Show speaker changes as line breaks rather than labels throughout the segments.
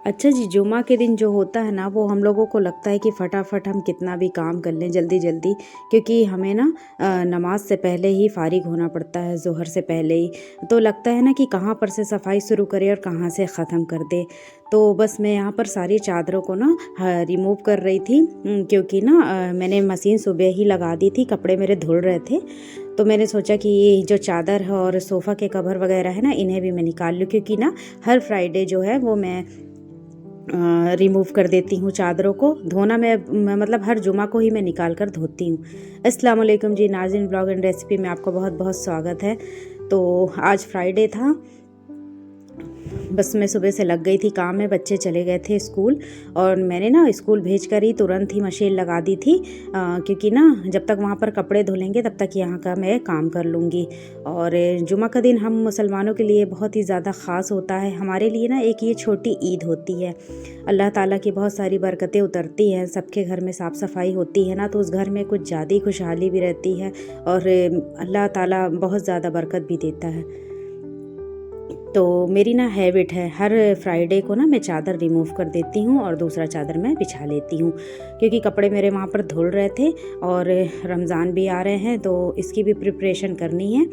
अच्छा जी, जुमा के दिन जो होता है ना, वो हम लोगों को लगता है कि फटाफट हम कितना भी काम कर लें जल्दी-जल्दी, क्योंकि हमें ना नमाज़ से पहले ही फ़ारिग होना पड़ता है, ज़ोहर से पहले ही। तो लगता है ना कि कहाँ पर से सफाई शुरू करें और कहाँ से ख़त्म कर दें। तो बस मैं यहाँ पर सारी चादरों को ना रिमूव कर रही थी, क्योंकि ना मैंने मशीन सुबह ही लगा दी थी, कपड़े मेरे धुल रहे थे। तो मैंने सोचा कि ये जो चादर है और सोफ़ा के कवर वगैरह है ना, इन्हें भी मैं निकाल लूँ, क्योंकि ना हर फ्राइडे जो है वो मैं रिमूव कर देती हूँ चादरों को। धोना मैं मतलब हर जुमा को ही मैं निकाल कर धोती हूँ। अस्सलाम वालेकुम जी नाज़रीन, ब्लॉग एंड रेसिपी में आपका बहुत बहुत स्वागत है। तो आज फ्राइडे था, बस मैं सुबह से लग गई थी काम में। बच्चे चले गए थे स्कूल और मैंने ना स्कूल भेज कर ही तुरंत ही मशीन लगा दी थी, क्योंकि ना जब तक वहाँ पर कपड़े धुलेंगे तब तक यहाँ का मैं काम कर लूँगी। और जुमा का दिन हम मुसलमानों के लिए बहुत ही ज़्यादा ख़ास होता है। हमारे लिए ना एक ये छोटी ईद होती है। अल्लाह ताला की बहुत सारी बरकतें उतरती हैं, सबके घर में साफ़ सफाई होती है ना, तो उस घर में कुछ ज़्यादा ही खुशहाली भी रहती है और अल्लाह ताला बहुत ज़्यादा बरकत भी देता है। तो मेरी ना हैबिट है, हर फ्राइडे को ना मैं चादर रिमूव कर देती हूँ और दूसरा चादर मैं बिछा लेती हूँ, क्योंकि कपड़े मेरे वहाँ पर धुल रहे थे और रमज़ान भी आ रहे हैं तो इसकी भी प्रिपरेशन करनी है।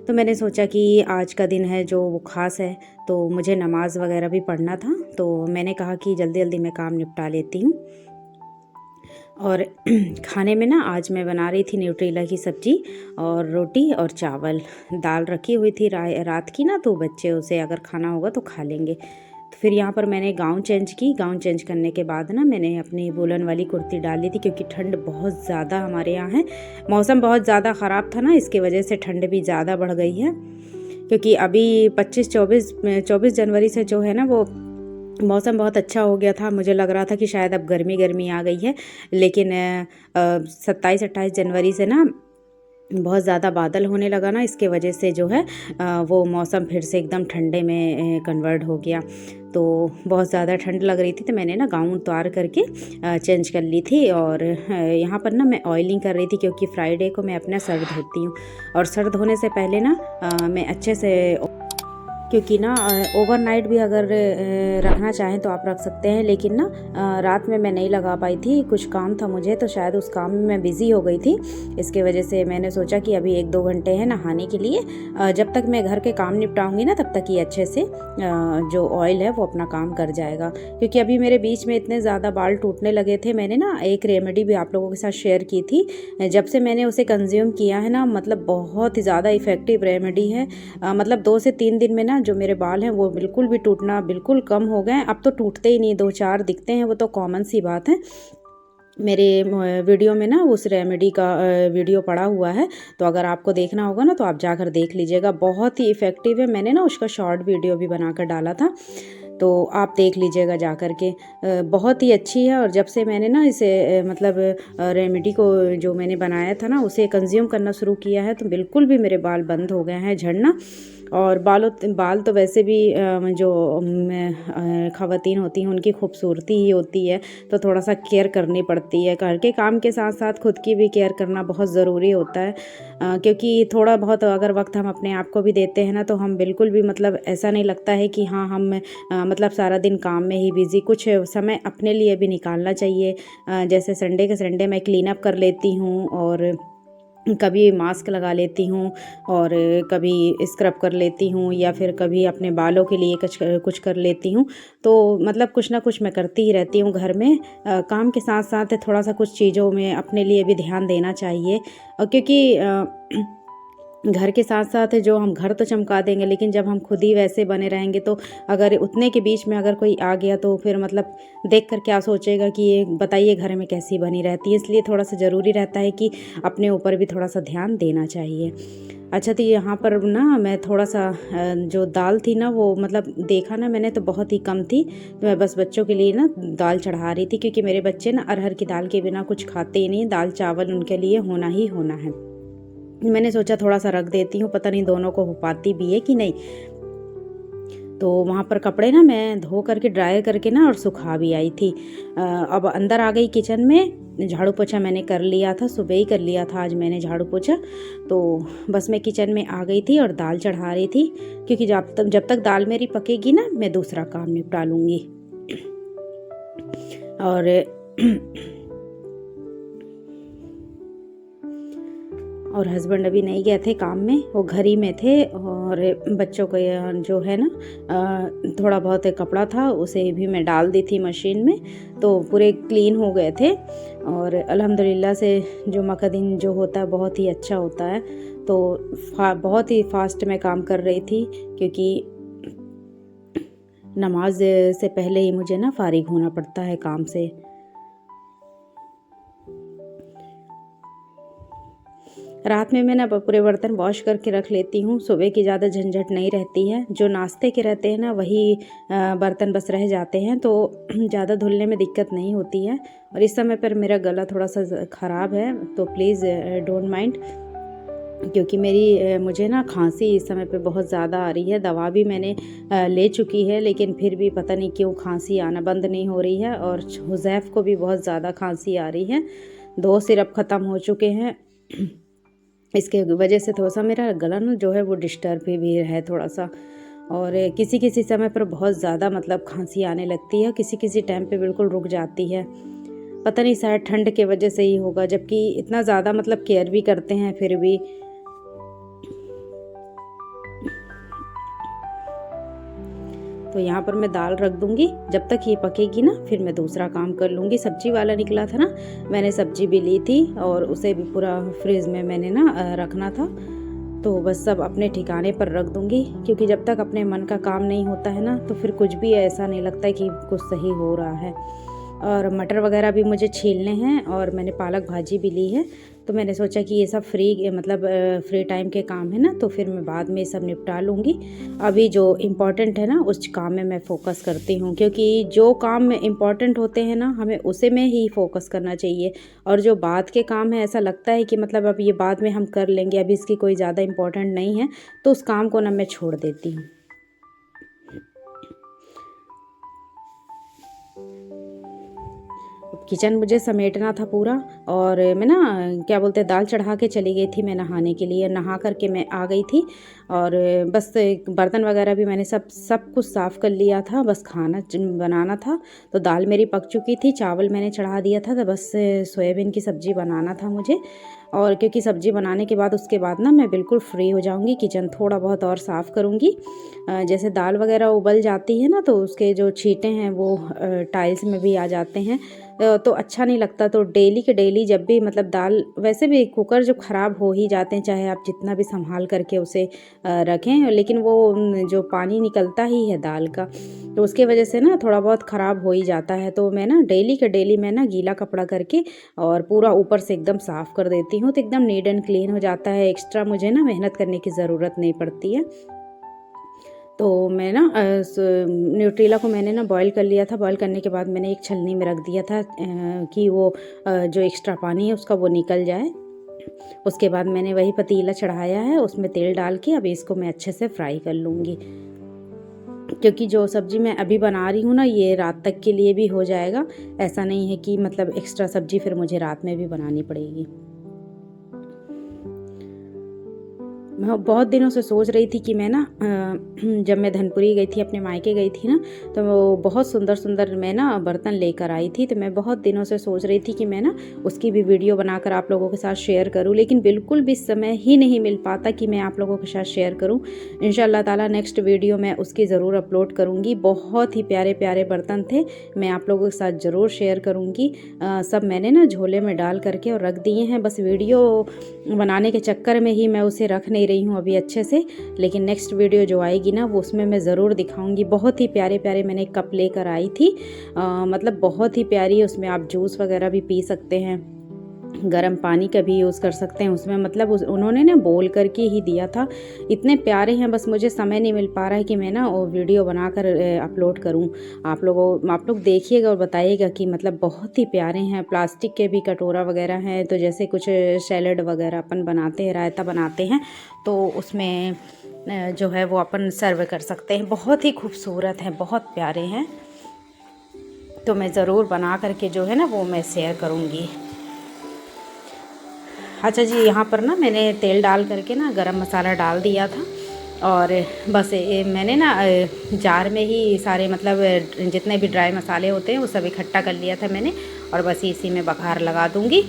तो मैंने सोचा कि आज का दिन है जो वो ख़ास है, तो मुझे नमाज़ वगैरह भी पढ़ना था, तो मैंने कहा कि जल्दी जल्दी मैं काम निपटा लेती हूँ। और खाने में ना आज मैं बना रही थी न्यूट्रेला की सब्ज़ी और रोटी और चावल। दाल रखी हुई थी रात की ना, तो बच्चे उसे अगर खाना होगा तो खा लेंगे। तो फिर यहाँ पर मैंने गाउन चेंज की। गाउन चेंज करने के बाद ना मैंने अपनी वूलन वाली कुर्ती डाल ली थी, क्योंकि ठंड बहुत ज़्यादा हमारे यहाँ है। मौसम बहुत ज़्यादा ख़राब था ना, इसकी वजह से ठंड भी ज़्यादा बढ़ गई है, क्योंकि अभी 24 जनवरी से जो है ना वो मौसम बहुत अच्छा हो गया था। मुझे लग रहा था कि शायद अब गर्मी गर्मी आ गई है, लेकिन 27-28 जनवरी से ना बहुत ज़्यादा बादल होने लगा ना, इसके वजह से जो है वो मौसम फिर से एकदम ठंडे में कन्वर्ट हो गया। तो बहुत ज़्यादा ठंड लग रही थी, तो मैंने ना गाउन उतार करके चेंज कर ली थी। और यहाँ पर ना मैं ऑयलिंग कर रही थी, क्योंकि फ्राइडे को मैं अपना सर धोती हूँ और सर धोने से पहले ना मैं अच्छे से, क्योंकि ना ओवरनाइट भी अगर रखना चाहें तो आप रख सकते हैं, लेकिन ना रात में मैं नहीं लगा पाई थी, कुछ काम था मुझे, तो शायद उस काम में मैं बिज़ी हो गई थी। इसके वजह से मैंने सोचा कि अभी 1-2 घंटे हैं नहाने के लिए, जब तक मैं घर के काम निपटाऊंगी ना तब तक ये अच्छे से जो ऑयल है वो अपना काम कर जाएगा। क्योंकि अभी मेरे बीच में इतने ज़्यादा बाल टूटने लगे थे। मैंने ना एक रेमेडी भी आप लोगों के साथ शेयर की थी, जब से मैंने उसे कंज्यूम किया है ना, मतलब बहुत ही ज़्यादा इफ़ेक्टिव रेमेडी है। मतलब 2 से 3 दिन में ना जो मेरे बाल हैं वो बिल्कुल भी टूटना बिल्कुल कम हो गए हैं। अब तो टूटते ही नहीं, 2-4 दिखते हैं, वो तो कॉमन सी बात है। मेरे वीडियो में ना उस रेमेडी का वीडियो पड़ा हुआ है, तो अगर आपको देखना होगा ना तो आप जाकर देख लीजिएगा। बहुत ही इफ़ेक्टिव है। मैंने ना उसका शॉर्ट वीडियो भी बनाकर डाला था, तो आप देख लीजिएगा जा कर के। बहुत ही अच्छी है। और जब से मैंने ना इसे मतलब रेमेडी को जो मैंने बनाया था ना उसे कंज्यूम करना शुरू किया है, तो बिल्कुल भी मेरे बाल बंद हो गए हैं झड़ना। और बाल तो वैसे भी जो ख़वातीन होती हैं उनकी खूबसूरती ही होती है, तो थोड़ा सा केयर करनी पड़ती है। घर के काम के साथ साथ खुद की भी केयर करना बहुत ज़रूरी होता है, क्योंकि थोड़ा बहुत अगर वक्त हम अपने आप को भी देते हैं ना, तो हम बिल्कुल भी मतलब ऐसा नहीं लगता है कि हाँ हम मतलब सारा दिन काम में ही बिज़ी, कुछ समय अपने लिए भी निकालना चाहिए। जैसे संडे के संडे मैं क्लीन अप कर लेती हूँ, और कभी मास्क लगा लेती हूँ, और कभी स्क्रब कर लेती हूँ, या फिर कभी अपने बालों के लिए कुछ कर लेती हूँ। तो मतलब कुछ ना कुछ मैं करती ही रहती हूँ घर में। काम के साथ साथ थोड़ा सा कुछ चीज़ों में अपने लिए भी ध्यान देना चाहिए, क्योंकि घर के साथ साथ जो हम घर तो चमका देंगे, लेकिन जब हम खुद ही वैसे बने रहेंगे तो अगर उतने के बीच में अगर कोई आ गया तो फिर मतलब देख कर क्या सोचेगा कि ये बताइए घर में कैसी बनी रहती है। इसलिए थोड़ा सा ज़रूरी रहता है कि अपने ऊपर भी थोड़ा सा ध्यान देना चाहिए। अच्छा, तो यहाँ पर ना मैं थोड़ा सा जो दाल थी ना वो मतलब देखा ना मैंने तो बहुत ही कम थी, तो मैं बस बच्चों के लिए ना दाल चढ़ा रही थी, क्योंकि मेरे बच्चे ना अरहर की दाल के बिना कुछ खाते ही नहीं। दाल चावल उनके लिए होना ही होना है। मैंने सोचा थोड़ा सा रख देती हूँ, पता नहीं दोनों को हो पाती भी है कि नहीं। तो वहाँ पर कपड़े ना मैं धो करके ड्रायर करके ना और सुखा भी आई थी। अब अंदर आ गई किचन में। झाड़ू पोछा मैंने कर लिया था, सुबह ही कर लिया था आज मैंने झाड़ू पोछा। तो बस मैं किचन में आ गई थी और दाल चढ़ा रही थी, क्योंकि जब तक दाल मेरी पकेगी ना मैं दूसरा काम निपटा लूँगी। और हस्बैंड अभी नहीं गए थे काम में, वो घर ही में थे। और बच्चों को जो है ना थोड़ा बहुत कपड़ा था उसे भी मैं डाल दी थी मशीन में, तो पूरे क्लीन हो गए थे। और अल्हम्दुलिल्लाह से जो मक्का दिन जो होता है बहुत ही अच्छा होता है। तो बहुत ही फास्ट में काम कर रही थी, क्योंकि नमाज से पहले ही मुझे ना फारिग होना पड़ता है काम से। रात में मैं ना पूरे बर्तन वॉश करके रख लेती हूँ, सुबह की ज़्यादा झंझट नहीं रहती है। जो नाश्ते के रहते हैं ना वही बर्तन बस रह जाते हैं, तो ज़्यादा धुलने में दिक्कत नहीं होती है। और इस समय पर मेरा गला थोड़ा सा ख़राब है, तो प्लीज़ डोंट माइंड, क्योंकि मुझे ना खांसी इस समय पे बहुत ज़्यादा आ रही है। दवा भी मैंने ले चुकी है, लेकिन फिर भी पता नहीं क्यों खांसी आना बंद नहीं हो रही है। और हुज़ैफ़ को भी बहुत ज़्यादा खांसी आ रही है, 2 सिरप ख़त्म हो चुके हैं। इसके वजह से थोड़ा सा मेरा गला ना जो है वो डिस्टर्ब भी है थोड़ा सा। और किसी किसी समय पर बहुत ज़्यादा मतलब खांसी आने लगती है, किसी किसी टाइम पे बिल्कुल रुक जाती है। पता नहीं शायद ठंड के वजह से ही होगा, जबकि इतना ज़्यादा मतलब केयर भी करते हैं फिर भी। तो यहाँ पर मैं दाल रख दूँगी, जब तक ये पकेगी ना फिर मैं दूसरा काम कर लूँगी। सब्जी वाला निकला था ना, मैंने सब्जी भी ली थी और उसे भी पूरा फ्रिज में मैंने ना रखना था। तो बस सब अपने ठिकाने पर रख दूँगी, क्योंकि जब तक अपने मन का काम नहीं होता है ना तो फिर कुछ भी ऐसा नहीं लगता है कि कुछ सही हो रहा है। और मटर वगैरह भी मुझे छीलने हैं, और मैंने पालक भाजी भी ली है। तो मैंने सोचा कि ये सब फ्री टाइम के काम है ना, तो फिर मैं बाद में ये सब निपटा लूँगी। अभी जो इम्पोर्टेंट है ना उस काम में मैं फ़ोकस करती हूँ, क्योंकि जो काम में इम्पोर्टेंट होते हैं ना हमें उसे में ही फ़ोकस करना चाहिए। और जो बाद के काम है ऐसा लगता है कि मतलब अब ये बाद में हम कर लेंगे, अभी इसकी कोई ज़्यादा इम्पोर्टेंट नहीं है, तो उस काम को ना मैं छोड़ देती हूँ। किचन मुझे समेटना था पूरा, और मैं ना क्या बोलते हैं दाल चढ़ा के चली गई थी मैं नहाने के लिए। नहा करके मैं आ गई थी, और बस बर्तन वगैरह भी मैंने सब कुछ साफ़ कर लिया था, बस खाना बनाना था। तो दाल मेरी पक चुकी थी, चावल मैंने चढ़ा दिया था, तो बस सोयाबीन की सब्ज़ी बनाना था मुझे। और क्योंकि सब्ज़ी बनाने के बाद उसके बाद ना मैं बिल्कुल फ्री हो जाऊंगी, किचन थोड़ा बहुत और साफ़ करूंगी। जैसे दाल वगैरह उबल जाती है ना तो उसके जो छींटे हैं वो टाइल्स में भी आ जाते हैं, तो अच्छा नहीं लगता। तो डेली के डेली जब भी मतलब दाल, वैसे भी कुकर जब ख़राब हो ही जाते हैं चाहे आप जितना भी संभाल करके उसे रखें, लेकिन वो जो पानी निकलता ही है दाल का, तो उसके वजह से ना थोड़ा बहुत ख़राब हो ही जाता है। तो मैं ना डेली के डेली मैं ना गीला कपड़ा करके और पूरा ऊपर से एकदम साफ़ कर देती हूँ, तो एकदम नीट एंड क्लीन हो जाता है। एक्स्ट्रा मुझे ना मेहनत करने की ज़रूरत नहीं पड़ती है। तो मैं ना न्यूट्रीला को मैंने ना बॉईल कर लिया था। बॉईल करने के बाद मैंने एक छलनी में रख दिया था कि वो जो एक्स्ट्रा पानी है उसका वो निकल जाए। उसके बाद मैंने वही पतीला चढ़ाया है, उसमें तेल डाल के अभी इसको मैं अच्छे से फ्राई कर लूँगी, क्योंकि जो सब्ज़ी मैं अभी बना रही हूँ ना ये रात तक के लिए भी हो जाएगा। ऐसा नहीं है कि मतलब एक्स्ट्रा सब्ज़ी फिर मुझे रात में भी बनानी पड़ेगी। मैं बहुत दिनों से सोच रही थी कि मैं ना जब मैं धनपुरी गई थी, अपने मायके गई थी ना, तो वो बहुत सुंदर सुंदर मैं ना बर्तन लेकर आई थी। तो मैं बहुत दिनों से सोच रही थी कि मैं ना उसकी भी वीडियो बनाकर आप लोगों के साथ शेयर करूं, लेकिन बिल्कुल भी समय ही नहीं मिल पाता कि मैं आप लोगों के साथ शेयर करूं। इंशाल्लाह ताला नेक्स्ट वीडियो मैं उसकी ज़रूर अपलोड करूँगी। बहुत ही प्यारे प्यारे बर्तन थे, मैं आप लोगों के साथ ज़रूर शेयर करूँगी। सब मैंने ना झोले में डाल करके और रख दिए हैं, बस वीडियो बनाने के चक्कर में ही मैं उसे रख नहीं रही हूँ अभी अच्छे से। लेकिन नेक्स्ट वीडियो जो आएगी ना वो उसमें मैं ज़रूर दिखाऊंगी। बहुत ही प्यारे प्यारे मैंने एक कप लेकर आई थी, मतलब बहुत ही प्यारी। उसमें आप जूस वगैरह भी पी सकते हैं, गर्म पानी का भी यूज़ कर सकते हैं उसमें। मतलब उन्होंने ना बोल करके ही दिया था, इतने प्यारे हैं। बस मुझे समय नहीं मिल पा रहा है कि मैं ना वो वीडियो बनाकर अपलोड करूं। आप लोग देखिएगा और बताइएगा कि मतलब बहुत ही प्यारे हैं। प्लास्टिक के भी कटोरा वगैरह हैं, तो जैसे कुछ सैलेड वगैरह अपन बनाते हैं, रायता बनाते हैं, तो उसमें जो है वो अपन सर्व कर सकते हैं। बहुत ही खूबसूरत हैं, बहुत प्यारे हैं। तो मैं ज़रूर बना करके जो है ना वो मैं शेयर करूँगी। अच्छा जी, यहाँ पर ना मैंने तेल डाल करके ना गरम मसाला डाल दिया था, और बस मैंने ना जार में ही सारे मतलब जितने भी ड्राई मसाले होते हैं वो सब इकट्ठा कर लिया था मैंने, और बस इसी में बघार लगा दूँगी।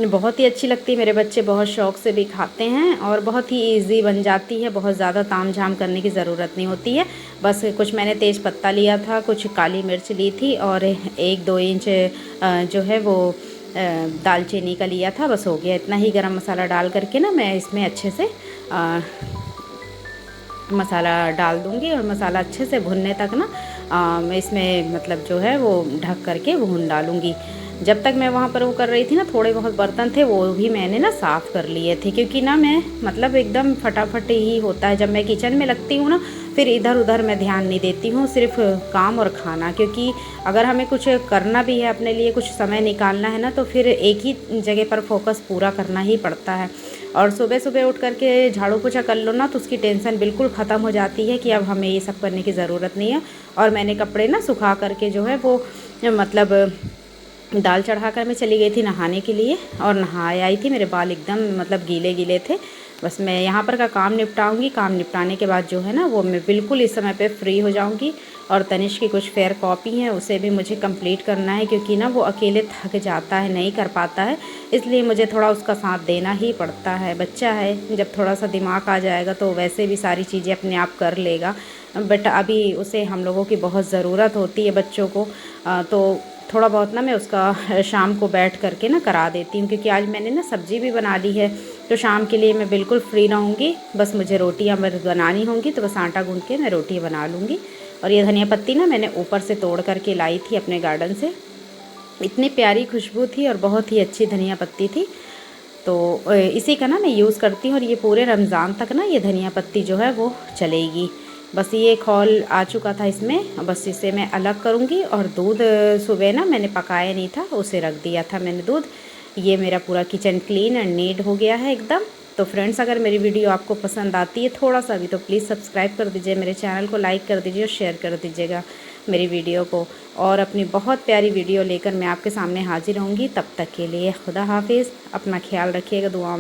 बहुत ही अच्छी लगती है, मेरे बच्चे बहुत शौक़ से भी खाते हैं और बहुत ही इजी बन जाती है, बहुत ज़्यादा तामझाम करने की ज़रूरत नहीं होती है। बस कुछ मैंने तेज़ पत्ता लिया था, कुछ काली मिर्च ली थी और 1-2 इंच जो है वो दालचीनी का लिया था। बस हो गया इतना ही। गरम मसाला डाल करके ना मैं इसमें अच्छे से मसाला डाल दूँगी और मसाला अच्छे से भुनने तक ना मैं इसमें मतलब जो है वो ढक करके भून डालूँगी। जब तक मैं वहाँ पर वो कर रही थी ना, थोड़े बहुत बर्तन थे वो भी मैंने ना साफ़ कर लिए थे, क्योंकि ना मैं मतलब एकदम फटाफट ही होता है जब मैं किचन में लगती हूँ ना, फिर इधर उधर मैं ध्यान नहीं देती हूँ, सिर्फ काम और खाना। क्योंकि अगर हमें कुछ करना भी है, अपने लिए कुछ समय निकालना है ना, तो फिर एक ही जगह पर फोकस पूरा करना ही पड़ता है। और सुबह सुबह उठ करके झाड़ू पोछा कर लो ना, तो उसकी टेंशन बिल्कुल ख़त्म हो जाती है कि अब हमें ये सब करने की ज़रूरत नहीं है। और मैंने कपड़े ना सुखा करके जो है वो मतलब दाल चढ़ाकर मैं चली गई थी नहाने के लिए, और नहा आई थी। मेरे बाल एकदम मतलब गीले गीले थे। बस मैं यहाँ पर का काम निपटाऊंगी, काम निपटाने के बाद जो है ना वो मैं बिल्कुल इस समय पे फ्री हो जाऊंगी। और तनिष्क की कुछ फेयर कॉपी है, उसे भी मुझे कंप्लीट करना है, क्योंकि ना वो अकेले थक जाता है, नहीं कर पाता है, इसलिए मुझे थोड़ा उसका साथ देना ही पड़ता है। बच्चा है, जब थोड़ा सा दिमाग आ जाएगा तो वैसे भी सारी चीज़ें अपने आप कर लेगा, बट अभी उसे हम लोगों की बहुत ज़रूरत होती है बच्चों को। तो थोड़ा बहुत ना मैं उसका शाम को बैठ करके ना करा देती हूँ, क्योंकि आज मैंने ना सब्ज़ी भी बना ली है, तो शाम के लिए मैं बिल्कुल फ्री रहूँगी। बस मुझे रोटियाँ बनानी होंगी, तो बस आटा गूँध के मैं रोटी बना लूँगी। और ये धनिया पत्ती ना मैंने ऊपर से तोड़ करके लाई थी अपने गार्डन से, इतनी प्यारी खुशबू थी और बहुत ही अच्छी धनिया पत्ती थी। तो इसी का ना मैं यूज़ करती हूँ, और ये पूरे रमज़ान तक ना ये धनिया पत्ती जो है वो चलेगी। बस ये खौल आ चुका था इसमें, बस इसे मैं अलग करूँगी। और दूध सुबह ना मैंने पकाया नहीं था, उसे रख दिया था मैंने दूध। ये मेरा पूरा किचन क्लीन एंड नीट हो गया है एकदम। तो फ्रेंड्स, अगर मेरी वीडियो आपको पसंद आती है थोड़ा सा भी, तो प्लीज़ सब्सक्राइब कर दीजिए, मेरे चैनल को लाइक कर दीजिए और शेयर कर दीजिएगा मेरी वीडियो को। और अपनी बहुत प्यारी वीडियो लेकर मैं आपके सामने हाजिर होंगी। तब तक के लिए खुदा हाफिज़, अपना ख्याल रखिएगा, दुआ में।